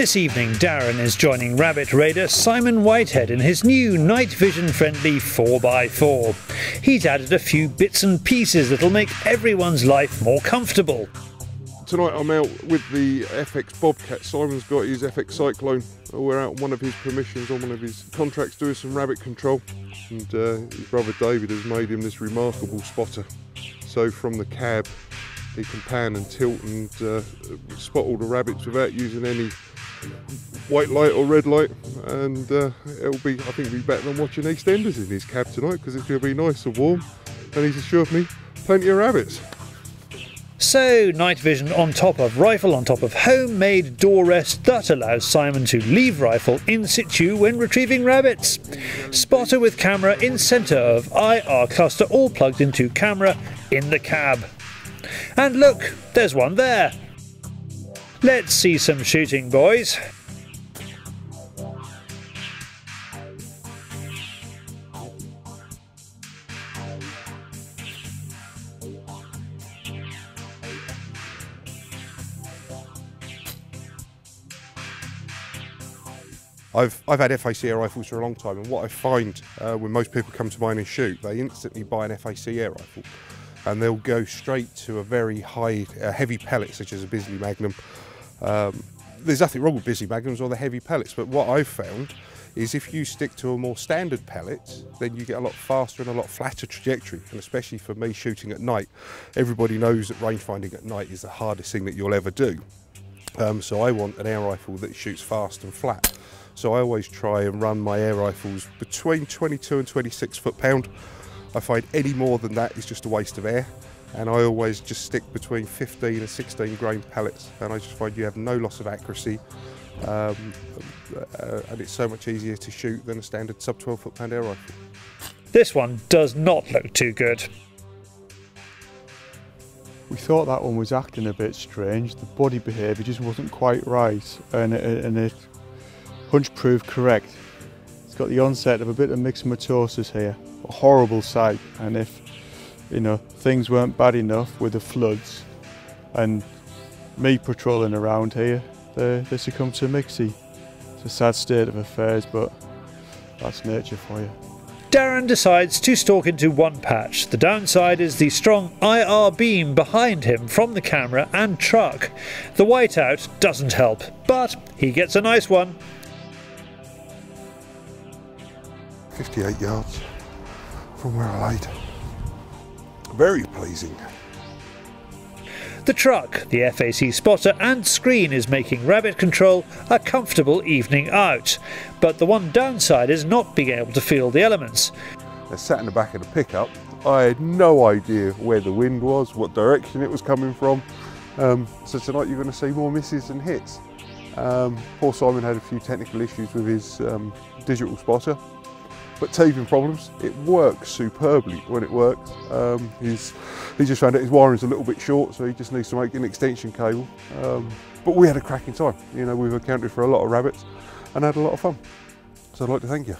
This evening, Darren is joining rabbit raider Simon Whitehead in his new night vision friendly 4x4. He's added a few bits and pieces that'll make everyone's life more comfortable. Tonight I'm out with the FX Bobcat. Simon's got his FX Cyclone. We're out on one of his permissions, on one of his contracts, doing some rabbit control. And his brother David has made him this remarkable spotter. So from the cab, he can pan and tilt and spot all the rabbits without using any white light or red light. And it'll be, I think, it'll be better than watching EastEnders in his cab tonight, because it's going to be nice and warm. And he's assured me plenty of rabbits. So, night vision on top of rifle on top of homemade door rest that allows Simon to leave rifle in situ when retrieving rabbits. Spotter with camera in centre of IR cluster, all plugged into camera in the cab. And look, there's one there. Let's see some shooting, boys. I've had FAC air rifles for a long time, and what I find when most people come to mine and shoot, they instantly buy an FAC air rifle and they'll go straight to a very high, heavy pellet such as a Bisley Magnum. There's nothing wrong with Bisley Magnums or the heavy pellets, but what I've found is if you stick to a more standard pellet, then you get a lot faster and a lot flatter trajectory. And especially for me shooting at night, everybody knows that rangefinding at night is the hardest thing that you'll ever do. So I want an air rifle that shoots fast and flat. So I always try and run my air rifles between 22 and 26 foot-pound. I find any more than that is just a waste of air, and I always just stick between 15 and 16 grain pellets, and I just find you have no loss of accuracy, and it's so much easier to shoot than a standard sub 12 foot-pound air rifle. This one does not look too good. We thought that one was acting a bit strange. The body behaviour just wasn't quite right, and it hunch proved correct. It's got the onset of a bit of myxomatosis here, a horrible sight. And if things weren't bad enough with the floods and me patrolling around here, they succumb to mixie. It's a sad state of affairs, but that's nature for you. Darren decides to stalk into one patch. The downside is the strong IR beam behind him from the camera and truck. The whiteout doesn't help, but he gets a nice one. 58 yards from where I laid. Very pleasing. The truck, the FAC spotter and screen is making rabbit control a comfortable evening out. But the one downside is not being able to feel the elements. I sat in the back of the pickup. I had no idea where the wind was, what direction it was coming from. So tonight you're going to see more misses than hits. Poor Simon had a few technical issues with his digital spotter. But teething problems, it works superbly when it works. He just found out his wiring's a little bit short, so he just needs to make an extension cable. But we had a cracking time. We've accounted for a lot of rabbits and had a lot of fun. So I'd like to thank you.